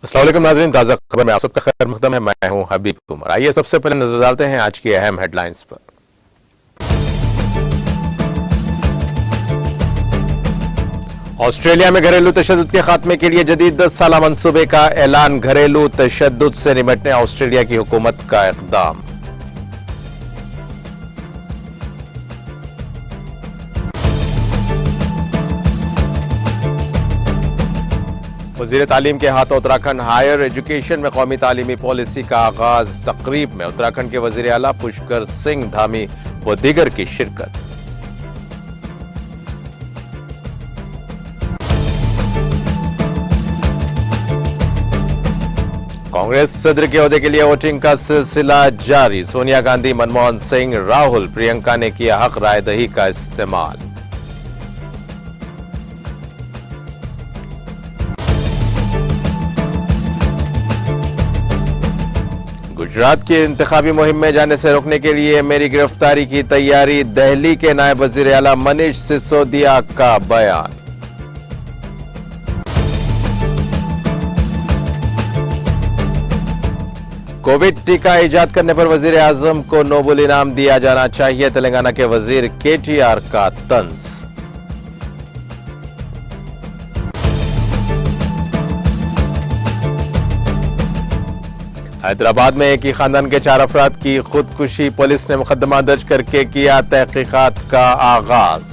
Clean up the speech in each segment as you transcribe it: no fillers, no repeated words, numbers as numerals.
अस्सलाम वालेकुम नाज़रीन, ताज़ा खबर में आप सबका खैर मकदम है। मैं हूं हबीब उमर। आइए सबसे पहले नजर डालते हैं आज की अहम हेडलाइंस पर। ऑस्ट्रेलिया में घरेलू तशद्दुद के खात्मे के लिए जदीद 10 साला मंसूबे का ऐलान। घरेलू तशद्दुद से निपटने ऑस्ट्रेलिया की हुकूमत का इक़दाम। वज़ीर तालीम के हाथों उत्तराखंड हायर एजुकेशन में कौमी तालीमी पॉलिसी का आगाज। तकरीब में उत्तराखंड के वज़ीर आला पुष्कर सिंह धामी व दीगर की शिरकत। कांग्रेस सदर के ओहदे के लिए वोटिंग का सिलसिला जारी। सोनिया गांधी, मनमोहन सिंह, राहुल, प्रियंका ने किया हक राय दही का इस्तेमाल। गुजरात की इंतखाबी मुहिम में जाने से रोकने के लिए मेरी गिरफ्तारी की तैयारी। दिल्ली के नायब वजीर आला मनीष सिसोदिया का बयान। कोविड टीका इजाद करने पर वजीर आजम को नोबेल इनाम दिया जाना चाहिए। तेलंगाना के वजीर केटीआर का तंज। हैदराबाद में एक ही खानदान के 4 अफराद की खुदकुशी। पुलिस ने मुकदमा दर्ज करके किया तहकीकात का आगाज।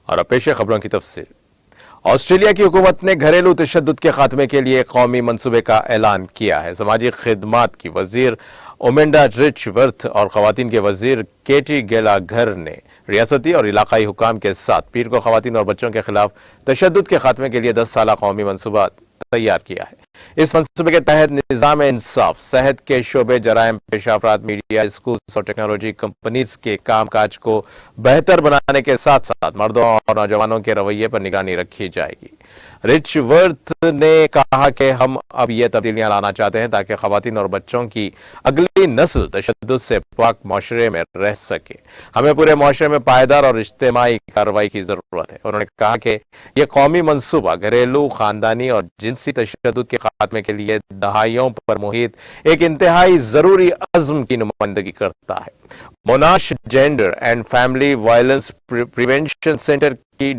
और अब पेश है खबरों की तफसील। ऑस्ट्रेलिया की हुकूमत ने घरेलू तशद्दुद के खात्मे के लिए कौमी मंसूबे का ऐलान किया है। समाजी खिदमात की वजीर ओमेंडा रिचवर्थ और खवातीन के वजीर केटी गेलाघर ने रियासती और इलाकाई हुकाम के साथ पीर को खवातीन और बच्चों के खिलाफ तशद्दुद के खात्मे के लिए 10 साला कौमी मंसूबा तैयार किया है। इस मंसूबे के तहत निजाम इंसाफ, सेहत के शोबे, जराइम पेशा अफराद, मीडिया, स्कूल और टेक्नोलॉजी कंपनीज के कामकाज को बेहतर बनाने के साथ साथ मर्दों और नौजवानों के रवैये पर निगरानी रखी जाएगी। रिचवर्थ ने कहा कि हम अब ये तब्दीलियां लाना चाहते हैं ताकि खवातीन और बच्चों की अगली नस्ल तशद्दुद से पाक माशरे में रह सके। हमें पूरे माशरे में पायदार और इज्तिमाई कार्रवाई की जरूरत है। उन्होंने कहा कि यह कौमी मंसूबा घरेलू, खानदानी और जिनसी तशद्दुद के खात्मे के लिए दहाइयों पर मुहित एक इंतहाई जरूरी अज़्म की नुमाइंदगी करता है। मोनाश gender and family violence prevention centre की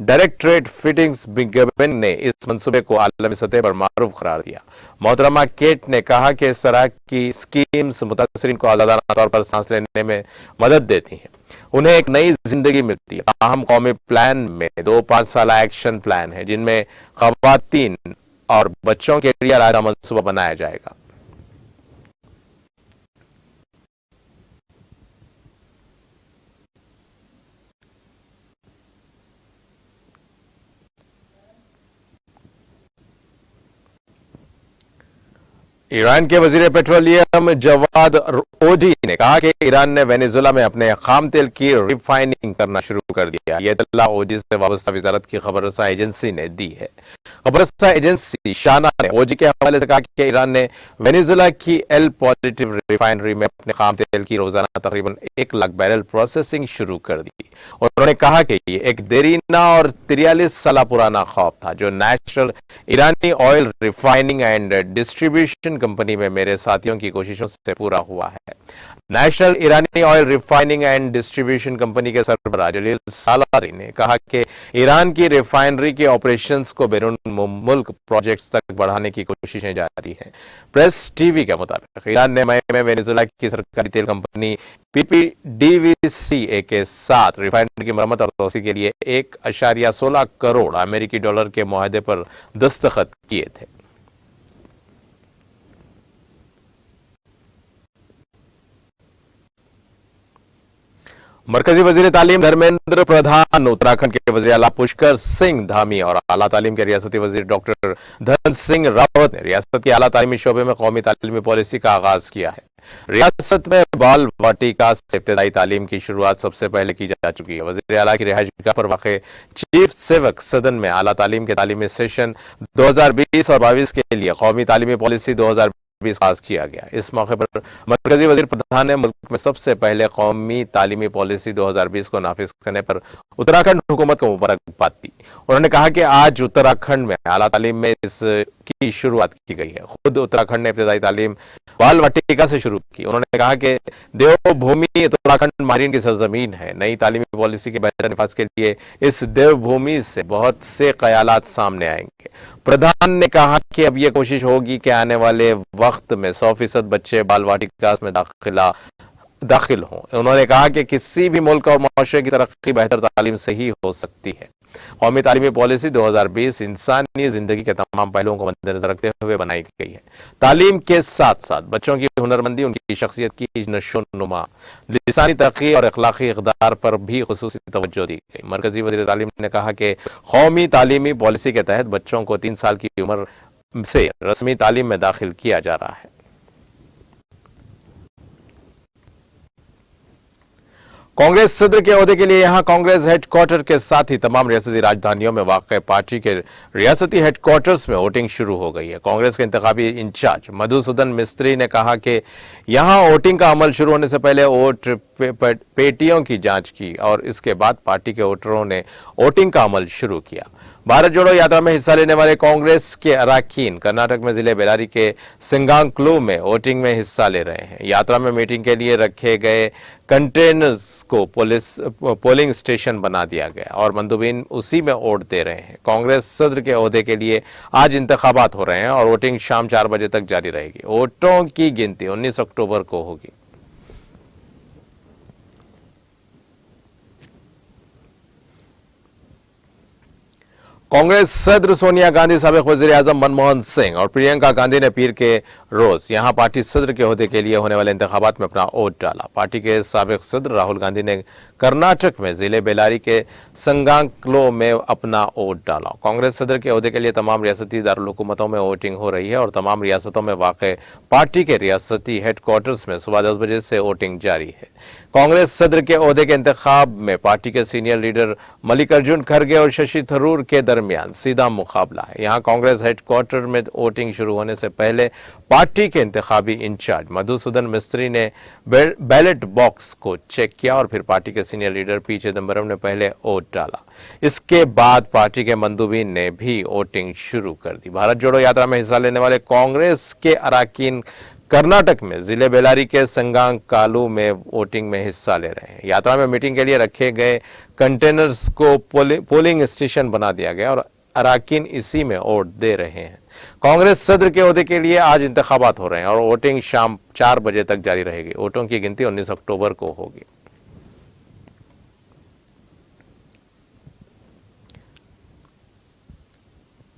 डायरेक्टरेट फिटिंग्स बिगबन ने इस मंसूबे को आलमी सतह पर मारूफ करार दिया। मोहतरमा केट ने कहा कि इस तरह की स्कीम्स मुतासरीन को आजादाना तौर पर सांस लेने में मदद देती हैं, उन्हें एक नई जिंदगी मिलती है। अहम कौमी प्लान में 2 5 साला एक्शन प्लान है जिनमें खवातीन और बच्चों के लिए अलग मंसूबा बनाया जाएगा। ईरान के वजीर पेट्रोलियम जवाद ओजी ने कहा कि ईरान ने वेनेजुला में अपने खाम तेल की रिफाइनिंग करना शुरू कर दिया। यह इत्तला ओजी से वाबस्ता वजारत की खबररसा एजेंसी ने दी है। खबररसा एजेंसी शाना ने ओजी के हवाले से कहा कि ईरान ने वेनेजुला की एल पॉजिटिव रिफाइनरी में अपने खाम तेल की रोजाना तकरीबन 1 लाख बैरल प्रोसेसिंग शुरू कर दी। उन्होंने कहा कि ये एक देरीना और 43 साल पुराना खौफ था जो national Irani oil refining and distribution company में मेरे साथियों की कोशिशों से पूरा हुआ है। National Irani oil refining and distribution company के सरबराह जलील सालारी ने कहा कि ईरान की रिफाइनरी के ऑपरेशंस को बैरून मुल्क प्रोजेक्ट्स तक बढ़ाने की कोशिशें जारी हैं। प्रेस टीवी के मुताबिक ईरान ने मई में वेनेजुला की सरकारी तेल कंपनी PPDVCA के साथ रिफाइनरी की मरम्मत और तोसी के लिए 1.16 करोड़ अमेरिकी डॉलर के मुआहदे पर दस्तखत किए थे। मरकजी वजीर तालीम धर्मेंद्र प्रधान, उत्तराखंड के वजीर आला पुष्कर सिंह धामी और आला तालीम के रियासती वजीर डॉक्टर धन सिंह रावत ने रियासत के आला तालीमी शोबे में कौमी तालीमी पॉलिसी का आगाज किया है। रियासत में बाल वाटिका से इब्तदाई तालीम की शुरुआत सबसे पहले की जा चुकी है। वजीर आला की रिहाइशगाह पर वाक़ चीफ सेवक सदन में आला तालीम के तालीमी सेशन 2020 और 22 के लिए कौमी तालीमी पॉलिसी 2020 2020 का आगाज किया गया। इस मौके पर मरकजी वजीर प्रधान ने मुल्क में सबसे पहले कौमी तालीमी पॉलिसी 2020 को नाफिज करने पर उत्तराखंड हुकूमत को मुबारकबाद दी। उन्होंने कहा कि आज उत्तराखंड में आला तालीम में इसकी शुरुआत की गई है। खुद उत्तराखंड ने इब्तदाई तालीम बाल वाटिका से शुरू की। उन्होंने कहा कि देवभूमि उत्तराखंड माहिरीन की सरजमीन है। नई तालीमी पॉलिसी के बेहतर निफाज के लिए इस देवभूमि से बहुत से ख्यालात सामने आएंगे। प्रधान ने कहा कि अब यह कोशिश होगी कि आने वाले वक्त में 100% बच्चे बाल वाटिका में दाखिल हों। उन्होंने कहा कि किसी भी मुल्क और माशरे की तरक्की बेहतर तालीम से ही हो सकती है। कौमी तालीमी पॉलिसी 2020 इंसानी जिंदगी के तमाम पहलुओं को मद्देनजर रखते हुए बनाई गई है। तालीम के साथ साथ बच्चों की हुनरमंदी, उनकी शख्सियत की नशोनुमा, लिसानी तरक्की और अखलाकी इक़दार पर भी खुसूसी तवज्जो दी गई। मरकजी वज़ीर तालीम ने कहा कि कौमी तालीमी पॉलिसी के तहत बच्चों को 3 साल की उम्र से रस्मी तालीम में दाखिल किया जा रहा है। कांग्रेस सदर के ओहदे के लिए यहां कांग्रेस हेडक्वार्टर के साथ ही तमाम रियासती राजधानियों में वाक़ पार्टी के रियासती हेडक्वार्टर्स में वोटिंग शुरू हो गई है। कांग्रेस के इंतखाबी इंचार्ज मधुसूदन मिस्त्री ने कहा कि यहां वोटिंग का अमल शुरू होने से पहले वोट पेटियों की जांच की और इसके बाद पार्टी के वोटरों ने वोटिंग का अमल शुरू किया। भारत जोड़ो यात्रा में हिस्सा लेने वाले कांग्रेस के अरकान कर्नाटक में जिले बेलारी के सिंगांक्लू में वोटिंग में हिस्सा ले रहे हैं। यात्रा में मीटिंग के लिए रखे गए कंटेनर्स को पोलिंग स्टेशन बना दिया गया और मंदुबीन उसी में वोट दे रहे हैं। कांग्रेस सदर के ओहदे के लिए आज इंतखाबात हो रहे हैं और वोटिंग शाम 4 बजे तक जारी रहेगी। वोटों की गिनती 19 अक्टूबर को होगी। कांग्रेस सदर सोनिया गांधी, साबिक वजीर आजम मनमोहन सिंह और प्रियंका गांधी ने पीर के रोज यहां पार्टी सदर के ओहदे के लिए होने वाले इंतखाबात में अपना वोट डाला। पार्टी के साबिक सदर राहुल गांधी ने कर्नाटक में जिले बेलारी के संगांक्लो में अपना वोट डाला। कांग्रेस सदर के ओहदे के लिए तमाम रियासती दारुल-हुकूमतों में वोटिंग हो रही है और तमाम रियासतों में वाक़ पार्टी के रियासती हेडक्वार्टर्स में सुबह 10 बजे से वोटिंग जारी है। कांग्रेस सदर के ओहदे के इंतखाब में पार्टी के सीनियर लीडर मल्लिकार्जुन खड़गे और शशि थरूर के दरमियान सीधा मुकाबला है। यहां कांग्रेस हेडक्वार्टर में वोटिंग शुरू होने से पहले पार्टी के इंतखाबी इंचार्ज मधुसूदन मिस्त्री ने बैलेट बॉक्स को चेक किया और फिर पार्टी के सीनियर लीडर पी चिदम्बरम ने पहले वोट डाला। इसके बाद पार्टी के मंदुबीन ने भी वोटिंग शुरू कर दी। भारत जोड़ो यात्रा में हिस्सा लेने वाले कांग्रेस के अरकान कर्नाटक में जिले बेलारी के संगांकालू में वोटिंग में हिस्सा ले रहे हैं। यात्रा में मीटिंग के लिए रखे गए कंटेनर्स को पोलिंग स्टेशन बना दिया गया और अरकान इसी में वोट दे रहे हैं। कांग्रेस सदर के ओहदे के लिए आज इंतखाबात हो रहे हैं और वोटिंग शाम 4 बजे तक जारी रहेगी। वोटों की गिनती 19 अक्टूबर को होगी।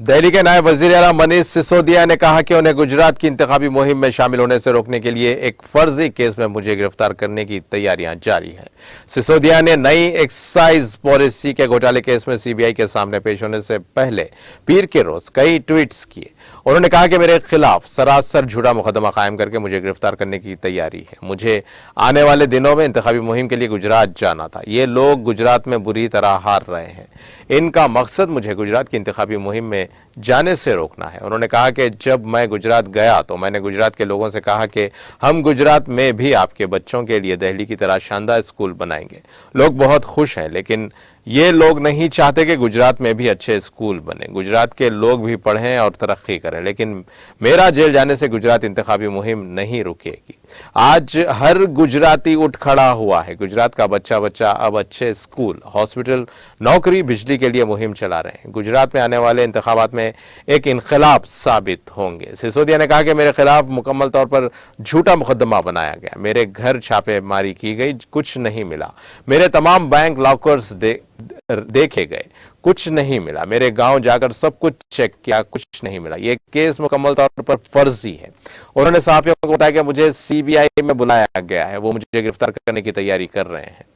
दिल्ली के नायब वजीर आला मनीष सिसोदिया ने कहा कि उन्हें गुजरात की इंतखाबी मुहिम में शामिल होने से रोकने के लिए एक फर्जी केस में मुझे गिरफ्तार करने की तैयारियां जारी हैं। सिसोदिया ने नई एक्साइज पॉलिसी के घोटाले केस में सीबीआई के सामने पेश होने से पहले पीर के रोज कई ट्वीट्स किए। उन्होंने कहा कि मेरे खिलाफ सरासर झूठा मुकदमा कायम करके मुझे गिरफ्तार करने की तैयारी है। मुझे आने वाले दिनों में इंतखाबी मुहिम के लिए गुजरात जाना था। ये लोग गुजरात में बुरी तरह हार रहे हैं। इनका मकसद मुझे गुजरात की इंतखाबी मुहिम में जाने से रोकना है। उन्होंने कहा कि जब मैं गुजरात गया तो मैंने गुजरात के लोगों से कहा कि हम गुजरात में भी आपके बच्चों के लिए दिल्ली की तरह शानदार स्कूल बनाएंगे। लोग बहुत खुश हैं, लेकिन ये लोग नहीं चाहते कि गुजरात में भी अच्छे स्कूल बने, गुजरात के लोग भी पढ़ें और तरक्की करें। लेकिन मेरा जेल जाने से गुजरात इंतखाबी मुहिम नहीं रुकेगी। आज हर गुजराती उठ खड़ा हुआ है। गुजरात का बच्चा बच्चा अब अच्छे स्कूल, हॉस्पिटल, नौकरी, बिजली के लिए मुहिम चला रहे हैं। गुजरात में आने वाले इंतखाबात में एक इनकलाब साबित होंगे। सिसोदिया ने कहा कि मेरे खिलाफ मुकम्मल तौर पर झूठा मुकदमा बनाया गया। मेरे घर छापेमारी की गई, कुछ नहीं मिला। मेरे तमाम बैंक लॉकर्स देखे गए, कुछ नहीं मिला। मेरे गांव जाकर सब कुछ चेक किया, कुछ नहीं मिला। यह केस मुकम्मल तौर पर फर्जी है। उन्होंने सहाफियों को बताया कि मुझे सीबीआई में बुलाया गया है, वो मुझे गिरफ्तार करने की तैयारी कर रहे हैं।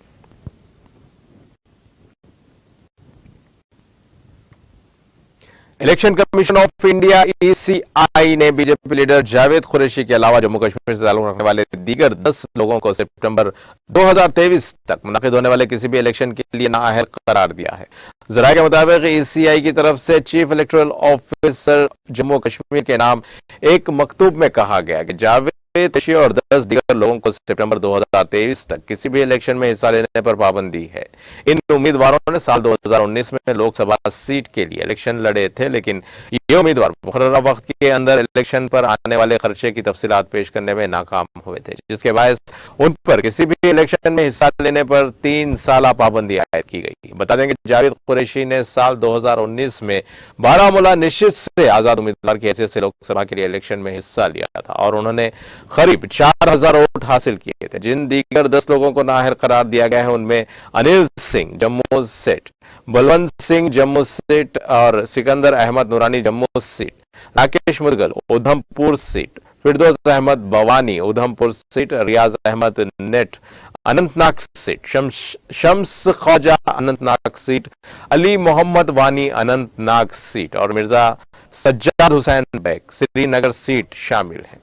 Election commission of India (ECI) ने बीजेपी लीडर जावेद कुरैशी के अलावा जम्मू कश्मीर से ताल्लुक रखने वाले दीगर 10 लोगों को सितंबर 2023 तक मुनक़िद होने वाले किसी भी इलेक्शन के लिए नाअहल करार दिया है। ज़राए के मुताबिक ECI की तरफ से chief electoral officer Jammu Kashmir के नाम एक मकतूब में कहा गया कि जावेद कुरैशी और 10 दीगर लोगों को सितंबर 2023 तक किसी भी इलेक्शन में हिस्सा लेने पर पाबंदी है। इन उम्मीदवारों ने साल 2019 में लोकसभा सीट के लिए इलेक्शन लड़े थे, लेकिन ये उम्मीदवार मुकर्ररा वक्त के अंदर इलेक्शन पर आने वाले खर्चे की तफसीलात पेश करने में नाकाम हुए थे, जिसके बायस उन पर किसी भी इलेक्शन में हिस्सा लेने पर 3 साल पाबंदी आयद की गई। बता दें कि जावेद कुरैशी ने साल 2019 में बारामूला निश्चित से आजाद उम्मीदवार की हैसियत से लोकसभा के लिए इलेक्शन में हिस्सा लिया था और उन्होंने करीब 4000 वोट हासिल किए थे। जिन दीगर 10 लोगों को नाअहल करार दिया गया है उनमें अनिल सिंह जम्मू सीट, बलवंत सिंह जम्मू सीट और Sikandar Ahmed Noorani Jammu seat, Rakesh Mudgal Udhampur seat, Firdous Ahmed Bawani Udhampur seat, Riyaz Ahmed नेट Anantnag seat, Shams Khwaja Anantnag seat, Ali Mohammad Wani Anantnag seat और मिर्जा सज्जाद हुसैन बैग श्रीनगर सीट शामिल हैं।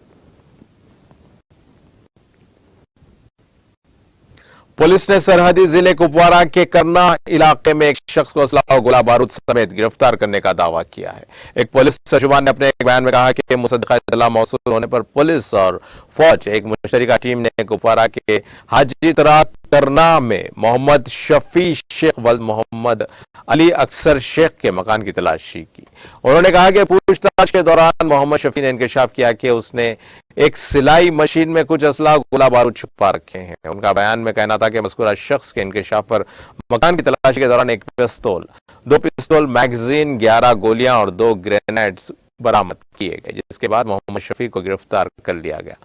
पुलिस ने सरहदी जिले कुपवारा के करना इलाके में एक शख्स को असला और गोला बारूद समेत गिरफ्तार करने का दावा किया है। एक पुलिस तर्जुमान ने अपने एक बयान में कहा कि मुसद्दक़ा इत्तला मौसूल होने पर पुलिस और फौज एक मुश्तरका टीम ने कुपवारा के हाजी तरा करना में मोहम्मद शफी शेख व मोहम्मद अली अक्सर शेख के मकान की तलाशी की। उन्होंने कहा कि पूछताछ के दौरान मोहम्मद शफी ने इंकशाफ किया कि उसने एक सिलाई मशीन में कुछ असला गोला बारूद छुपा रखे हैं। उनका बयान में कहना था कि मज़कूरा शख्स के इंकशाफ पर मकान की तलाशी के दौरान एक पिस्तौल, 2 पिस्तौल मैगजीन, 11 गोलियां और 2 ग्रेनेड्स बरामद किए गए, जिसके बाद मोहम्मद शफी को गिरफ्तार कर लिया गया।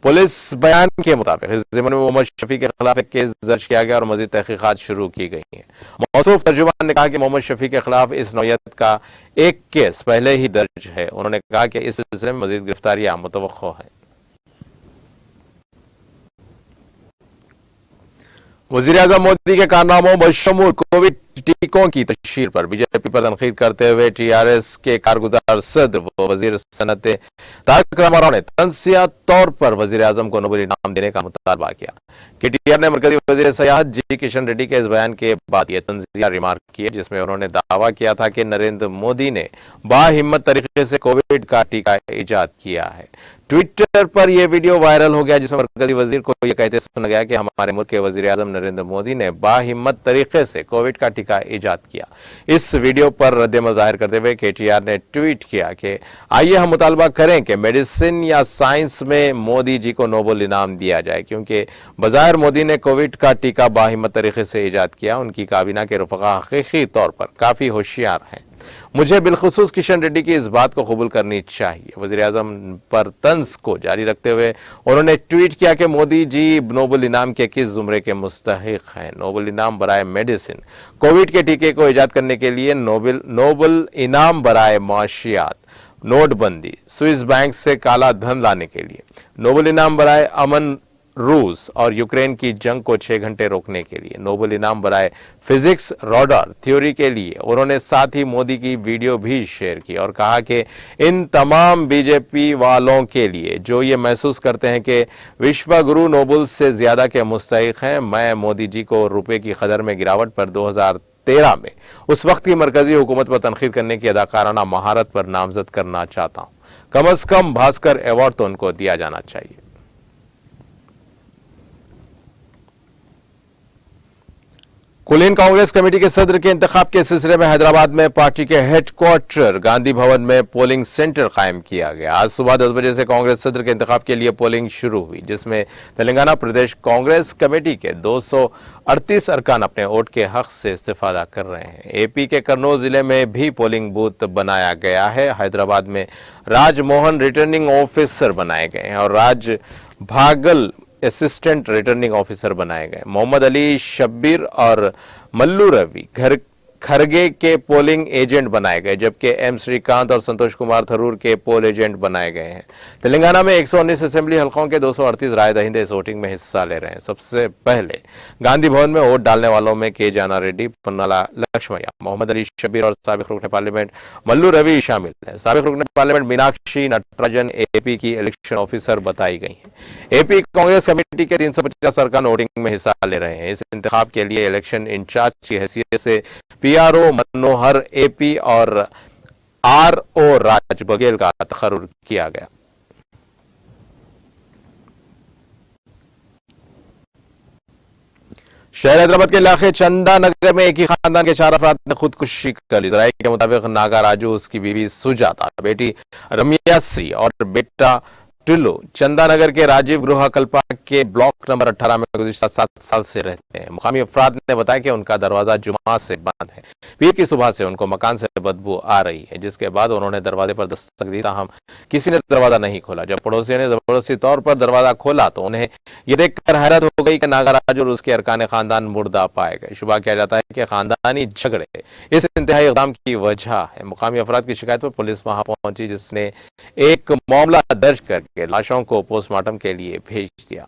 पुलिस बयान के मुताबिक इस ज़िम्मे में मोहम्मद शफी के खिलाफ एक केस दर्ज किया गया और मजीद तहकीकात शुरू की गई हैं। मौसूफ तर्जुमान ने कहा कि मोहम्मद शफी के खिलाफ इस नौयत का एक केस पहले ही दर्ज है। उन्होंने कहा कि इस सिलसिले में मजीद गिरफ्तारियां मुतवक्को है। वज़ीर-ए-आज़म मोदी के कारनामों बशमूल कोविड टीकों की तशहीर पर बीजेपी पर तनकीद करते हुए टीआरएस के कारगुजार सदर व वजीर सनत तारक रामाराव ने तंज़िया तौर पर वज़ीर-ए-आज़म को नोबेल इनाम देने का मुतालबा किया। केटीआर ने मरकजी वज़ीर सयाहत जी किशन रेड्डी के इस बयान के बाद यह तंज़िया रिमार्क किए, जिसमें उन्होंने दावा किया था कि नरेंद्र मोदी ने बाहिम्मत तरीके से कोविड का टीका ईजाद किया है। ट्विटर पर यह वीडियो वायरल हो गया, जिसमें मरकजी वजीर को यह कहते सुना गया कि हमारे मुल्क के वज़ीर-ए-आज़म नरेंद्र मोदी ने बाहिम्मत तरीके से कोविड का टीका ईजाद किया। इस वीडियो पर रद्द-ए-अमल जाहिर करते हुए केटीआर ने ट्वीट किया कि आइए हम मुतालबा करें कि मेडिसिन या साइंस में मोदी जी को नोबेल इनाम दिया जाए, क्योंकि बज़ाहिर मोदी ने कोविड का टीका बाहिम्मत तरीके से ईजाद किया। उनकी काबीना के रफ़क़ा हकीकी तौर पर काफी होशियार हैं। मुझे बिलखुसूस किशन रेड्डी की इस बात को कबूल करनी चाहिए। वज़ीर-ए-आज़म पर तंज को जारी रखते हुए उन्होंने ट्वीट किया कि मोदी जी नोबेल इनाम के किस जुमरे के मुस्तहिक हैं। नोबेल इनाम बराए मेडिसिन, कोविड के टीके को ईजाद करने के लिए नोबेल इनाम बराए मुआशियात, नोटबंदी, स्विस बैंक से काला धन लाने के लिए, नोबेल इनाम बराए अमन रूस और यूक्रेन की जंग को 6 घंटे रोकने के लिए, नोबेल इनाम बराए फिजिक्स रॉडर थ्योरी के लिए। उन्होंने साथ ही मोदी की वीडियो भी शेयर की और कहा कि इन तमाम बीजेपी वालों के लिए जो ये महसूस करते हैं कि विश्व गुरु नोबेल से ज्यादा के मुस्तहिक हैं, मैं मोदी जी को रुपए की कदर में गिरावट पर 2013 में उस वक्त की मरकजी हुकूमत पर तनकीद करने की अदाकाराना महारत पर नामजद करना चाहता हूं। कम अज कम भास्कर अवार्ड तो उनको दिया जाना चाहिए। कुलीन कांग्रेस कमेटी के सदर के इंतखाब के सिलसिले में हैदराबाद में पार्टी के हेडक्वार्टर गांधी भवन में पोलिंग सेंटर कायम किया गया। आज सुबह 10 बजे से कांग्रेस सदर के इंतखाब के लिए पोलिंग शुरू हुई, जिसमें तेलंगाना प्रदेश कांग्रेस कमेटी के 238 अरकान अपने वोट के हक से इस्तेफादा कर रहे हैं। एपी के कर्नूल जिले में भी पोलिंग बूथ बनाया गया है। हैदराबाद में राजमोहन रिटर्निंग ऑफिसर बनाए गए हैं और राज भागल असिस्टेंट रिटर्निंग ऑफिसर बनाए गए। मोहम्मद अली शब्बीर और मल्लू रवि घर खरगे के पोलिंग एजेंट बनाए गए, जबकि एम श्रीकांत और संतोष कुमार थरूर के पोल एजेंट बनाए गए हैं। तेलंगाना में 119 असेंबली हलकों के 238 राय दहिंदे इस वोटिंग में हिस्सा ले रहे हैं। सबसे पहले गांधी भवन में वोट डालने वालों में के जाना रेड्डी, पन्नाला लक्ष्मैया, मोहम्मद अली शबीर और साबिक रुकन पार्लियामेंट मल्लू रवि शामिल हैं। साबिक रुकन पार्लियामेंट मीनाक्षी नटराजन एपी की इलेक्शन ऑफिसर बताई गई हैं। एपी कांग्रेस कमेटी के 350 अरकान वोटिंग में हिस्सा ले रहे हैं। इस इंतखाब के लिए इलेक्शन इंचार्ज की हैसियत से पीआरओ मनोहर एपी और आरओ राज बघेल का तकर्रुर किया गया। शहर हैदराबाद के इलाके चंदा नगर में एक ही खानदान के 4 अफराद ने खुदकुशी कर ली। जराये के मुताबिक नागा राजू, उसकी बीवी सुजाता, बेटी रम्याश्री और बेटा टिल्लू चंदा नगर के राजीव गृह कल्पा के ब्लॉक नंबर 18 में गुज़िश्ता 7 साल से रहते हैं। मुकामी अफराद ने बताया कि उनका दरवाजा जुमा से बंद है। पीर की सुबह से उनको मकान से बदबू आ रही है, जिसके बाद उन्होंने दरवाजे पर दस्तक दी, ताहम किसी ने दरवाजा नहीं खोला। जब पड़ोसियों ने जबरदस्ती तौर पर दरवाजा खोला तो उन्हें यह देखकर हैरत हो गई कि नागाराज और उसके अरकान खानदान मुर्दा पाए गए। शुबा किया जाता है कि खानदानी झगड़े इस इंतहाई इक़दाम की वजह है। मुकामी अफराद की शिकायत पर पुलिस वहां पहुंची, जिसने एक मामला दर्ज करके लाशों को पोस्टमार्टम के लिए भेज दिया।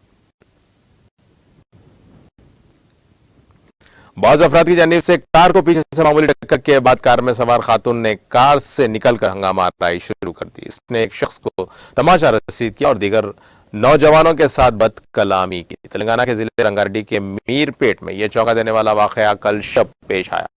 बाज़ अफराद की जानिब से कार को पीछे से मामूली टक्कर के बाद कार में सवार खातून ने कार से निकलकर हंगामा आराई शुरू कर दी। इसने एक शख्स को तमाचा रसीद किया और दीगर नौजवानों के साथ बदकलामी की। तेलंगाना के जिले रंगारेड्डी के मीरपेट में यह चौंका देने वाला वाकया कल शब पेश आया।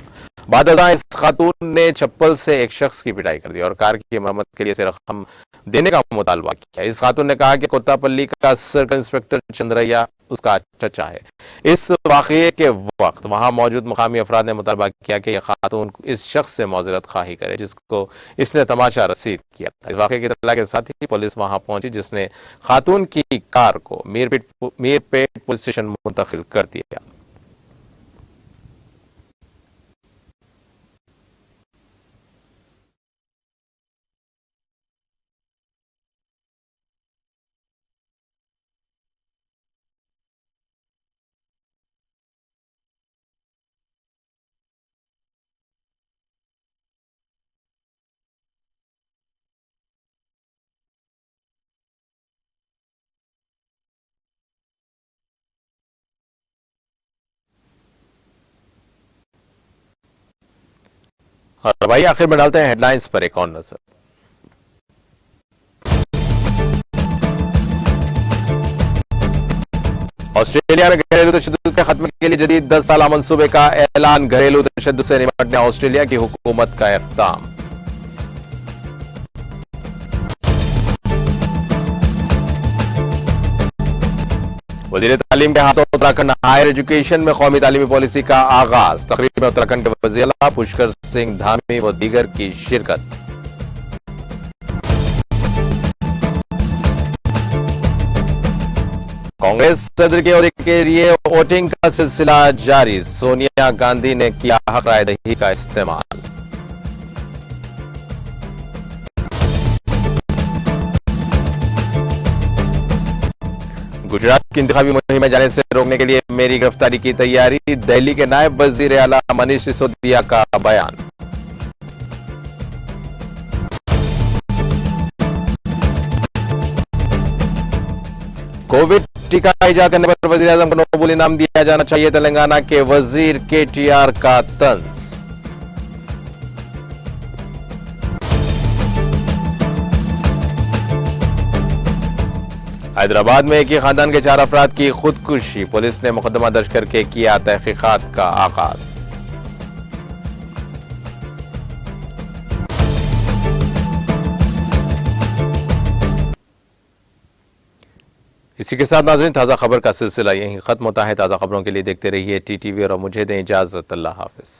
बाद इस खातून ने चप्पल से एक शख्स की पिटाई कर दी और कार की मरम्मत के लिए इसे रकम देने का मुतालबा किया। इस खातून ने कहा कि कोत्तापल्ली का सर्कल इंस्पेक्टर चंद्रैया उसका चचा है। इस वाकये के वक्त वहां मौजूद मुकामी अफराद ने मुतालबा किया कि यह खातून इस शख्स से माजरत खाही करे जिसको इसने तमाचा रसीद किया था। इस वाकये की इत्तला के साथ ही पुलिस वहां पहुंची, जिसने खातून की कार को मीरपेट पुलिस स्टेशन मुंतकिल कर दिया। और भाई आखिर में डालते हैं हेडलाइंस पर एक और नजर। ऑस्ट्रेलिया में घरेलू तशद्दुद के खत्मे के लिए जदीद 10 साला मंसूबे का ऐलान। घरेलू तशद्दुद से निपटने ऑस्ट्रेलिया की हुकूमत का इक़दाम। वज़ीर तालीम के हाथों उत्तराखंड हायर एजुकेशन में कौमी तालीमी पॉलिसी का आगाज। तकरीब में उत्तराखंड के वज़ीर आला पुष्कर सिंह धामी व दीगर की शिरकत। कांग्रेस सदर के ओहदे के लिए वोटिंग का सिलसिला जारी। सोनिया गांधी ने किया हक राय दही का इस्तेमाल। गुजरात की इंतखाबी मुहिम में जाने से रोकने के लिए मेरी गिरफ्तारी की तैयारी। दिल्ली के नायब वजीर आला मनीष सिसोदिया का बयान। कोविड टीका ईजाद करने पर वजीर आजम को नोबेल इनाम दिया जाना चाहिए। तेलंगाना के वजीर केटीआर का तंज। हैदराबाद में एक ही खानदान के 4 अफराद की खुदकुशी। पुलिस ने मुकदमा दर्ज करके किया तहकीकात का आगाज। इसी के साथ नाज़रीन ताज़ा खबर का सिलसिला यहीं खत्म होता है। ताज़ा खबरों के लिए देखते रहिए टीटीवी और मुझे दें इजाजत। अल्लाह हाफिज।